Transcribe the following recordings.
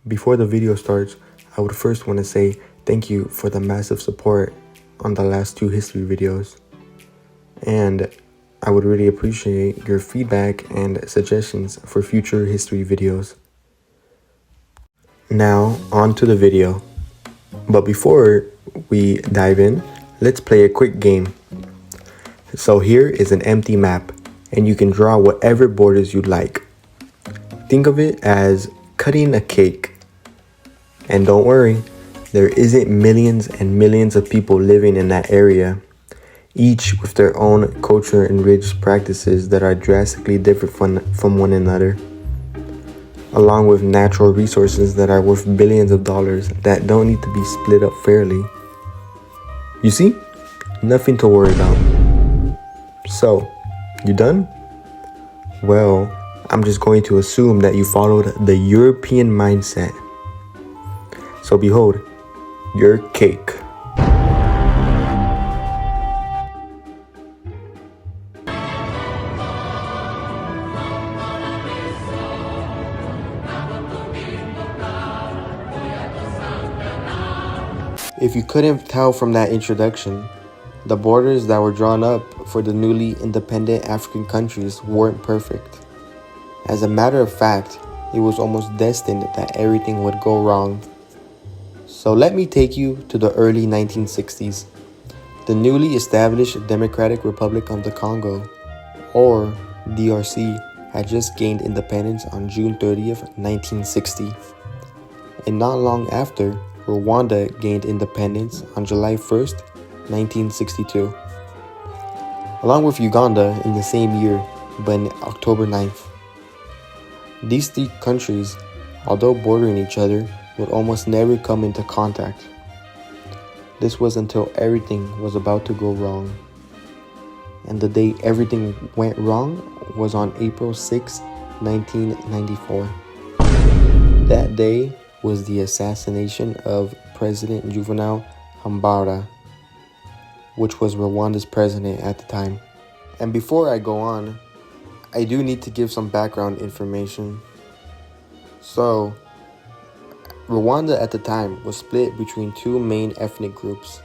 Before the video starts, I would first want to say thank you for the massive support on the last 2 history videos. And I would really appreciate your feedback and suggestions for future history videos. Now, on to the video. But before we dive in, let's play a quick game. So here is an empty map, and you can draw whatever borders you'd like. Think of it as cutting a cake. And don't worry, there isn't millions and millions of people living in that area, each with their own culture-enriched practices that are drastically different from one another, along with natural resources that are worth billions of dollars that don't need to be split up fairly. You see? Nothing to worry about. So, you done? Well, I'm just going to assume that you followed the European mindset. So behold, your cake. If you couldn't tell from that introduction, the borders that were drawn up for the newly independent African countries weren't perfect. As a matter of fact, it was almost destined that everything would go wrong. So let me take you to the early 1960s. The newly established Democratic Republic of the Congo, or DRC, had just gained independence on June 30th, 1960. And not long after, Rwanda gained independence on July 1st, 1962. Along with Uganda in the same year, but on October 9th. These 3 countries, although bordering each other, would almost never come into contact. This was until everything was about to go wrong. And the day everything went wrong was on April 6, 1994. That day was the assassination of President Juvenal Hambara, which was Rwanda's president at the time. And before I go on, I do need to give some background information. So, Rwanda at the time was split between 2 main ethnic groups,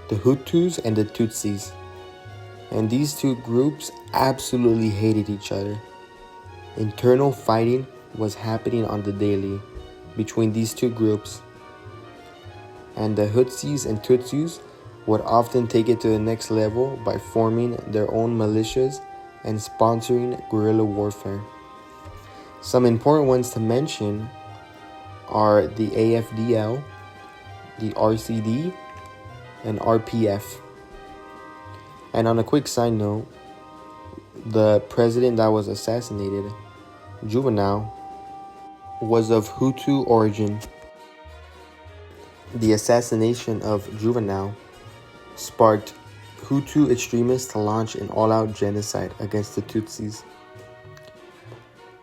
the Hutus and the Tutsis. And these 2 groups absolutely hated each other. Internal fighting was happening on the daily between these 2 groups. And the Hutsis and Tutsis would often take it to the next level by forming their own militias and sponsoring guerrilla warfare. Some important ones to mention are the AFDL, the RCD, and RPF. And on a quick side note, the president that was assassinated, Juvenal, was of Hutu origin. The assassination of Juvenal sparked Hutu extremists to launch an all-out genocide against the Tutsis.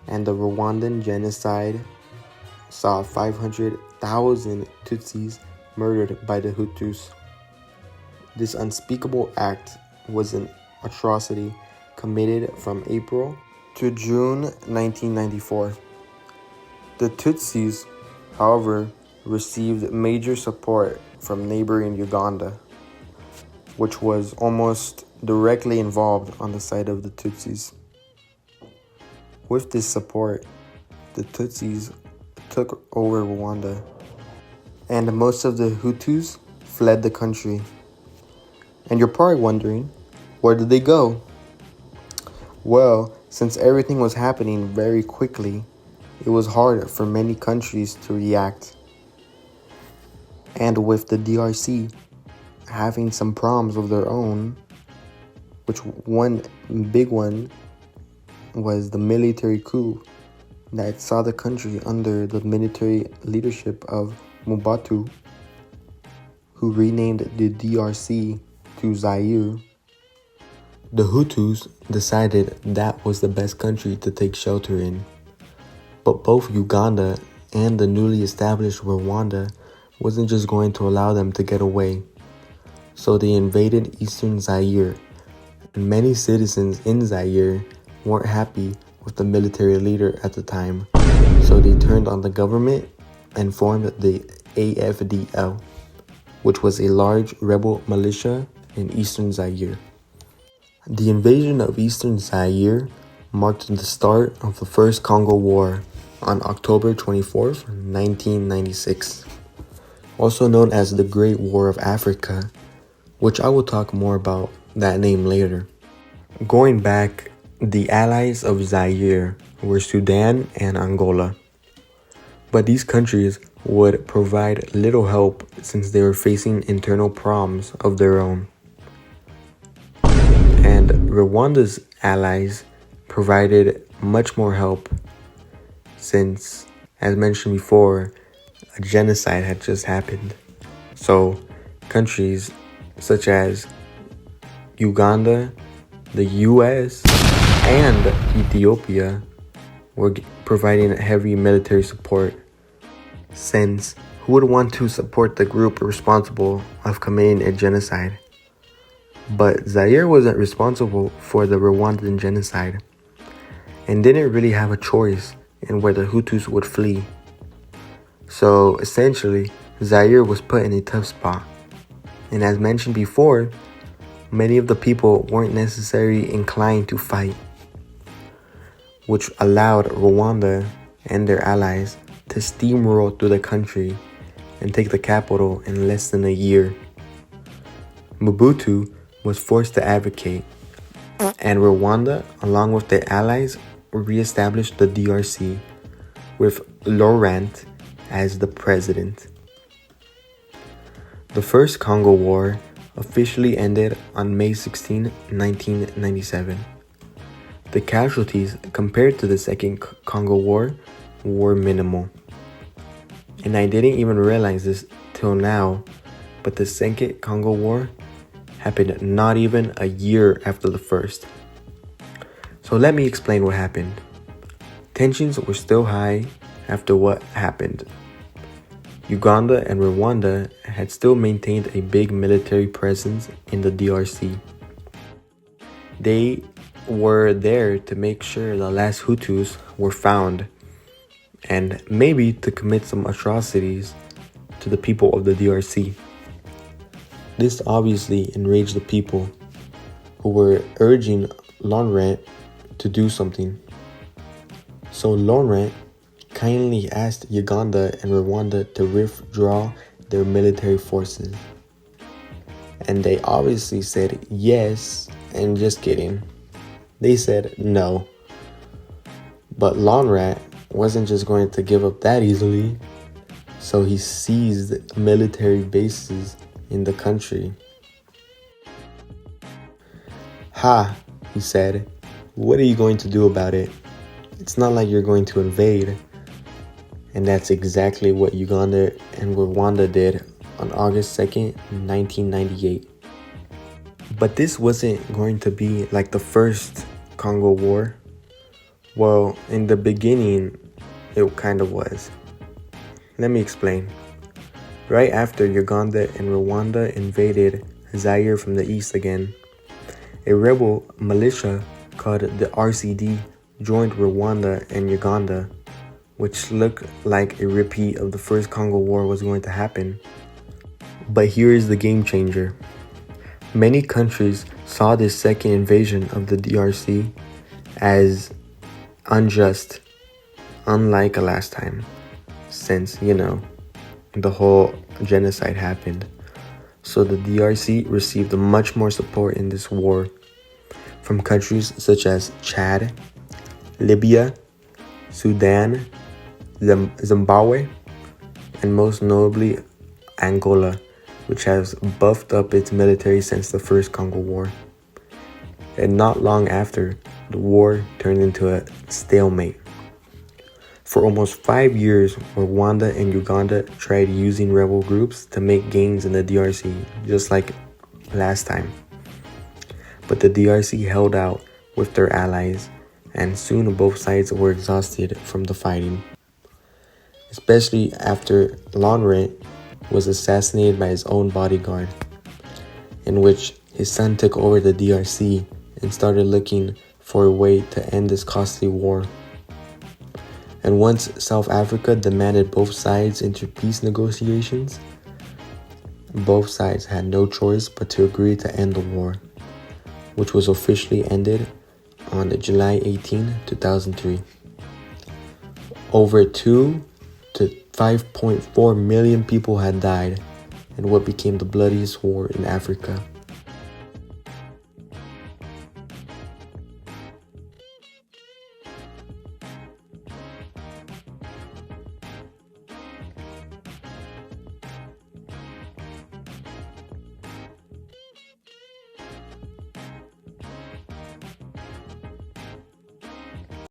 And the Rwandan genocide saw 500,000 Tutsis murdered by the Hutus. This unspeakable act was an atrocity committed from April to June 1994. The Tutsis, however, received major support from neighboring Uganda, which was almost directly involved on the side of the Tutsis. With this support, the Tutsis took over Rwanda, and most of the Hutus fled the country. And you're probably wondering, where did they go? Well, since everything was happening very quickly, it was hard for many countries to react. And with the DRC having some problems of their own, which one big one was the military coup that saw the country under the military leadership of Mobutu, who renamed the DRC to Zaire. The Hutus decided that was the best country to take shelter in. But both Uganda and the newly established Rwanda wasn't just going to allow them to get away. So they invaded eastern Zaire, and many citizens in Zaire weren't happy with the military leader at the time, so they turned on the government and formed the AFDL, which was a large rebel militia in eastern Zaire. The invasion of eastern Zaire marked the start of the First Congo War on October 24th, 1996, also known as the Great War of Africa, which I will talk more about that name later. Going back, the allies of Zaire were Sudan and Angola, but these countries would provide little help since they were facing internal problems of their own. And Rwanda's allies provided much more help since, as mentioned before, a genocide had just happened. So countries such as Uganda, the US, and Ethiopia were providing heavy military support, since who would want to support the group responsible of committing a genocide? But Zaire wasn't responsible for the Rwandan genocide and didn't really have a choice in where the Hutus would flee. So essentially, Zaire was put in a tough spot. And as mentioned before, many of the people weren't necessarily inclined to fight, which allowed Rwanda and their allies to steamroll through the country and take the capital in less than a year. Mobutu was forced to abdicate, and Rwanda, along with their allies, re-established the DRC with Laurent as the president. The First Congo War officially ended on May 16, 1997. The casualties compared to the Second Congo War were minimal. And I didn't even realize this till now, but the Second Congo War happened not even a year after the first. So let me explain what happened. Tensions were still high after what happened. Uganda and Rwanda had still maintained a big military presence in the DRC. They were there to make sure the last Hutus were found and maybe to commit some atrocities to the people of the DRC. This obviously enraged the people who were urging Laurent to do something. So Laurent kindly asked Uganda and Rwanda to withdraw their military forces. And they obviously said yes, and just kidding. They said no. But Laurent wasn't just going to give up that easily, so he seized military bases in the country. "Ha," he said, "what are you going to do about it? It's not like you're going to invade." And that's exactly what Uganda and Rwanda did on August 2nd, 1998. But this wasn't going to be like the first Congo War. Well, in the beginning, it kind of was. Let me explain. Right after Uganda and Rwanda invaded Zaire from the east again, a rebel militia called the RCD joined Rwanda and Uganda, which looked like a repeat of the First Congo War was going to happen. But here is the game changer. Many countries saw this second invasion of the DRC as unjust, unlike last time, since, the whole genocide happened. So the DRC received much more support in this war from countries such as Chad, Libya, Sudan, Zimbabwe, and most notably Angola, which has buffed up its military since the First Congo War. And not long after, the war turned into a stalemate. For almost 5 years, Rwanda and Uganda tried using rebel groups to make gains in the DRC, just like last time. But the DRC held out with their allies, and soon both sides were exhausted from the fighting. Especially after Laurent was assassinated by his own bodyguard, in which his son took over the DRC and started looking for a way to end this costly war. And And once South Africa demanded both sides into peace negotiations, both sides had no choice but to agree to end the war, which was officially ended on July 18, 2003. Over 2 to 5.4 million people had died in what became the bloodiest war in Africa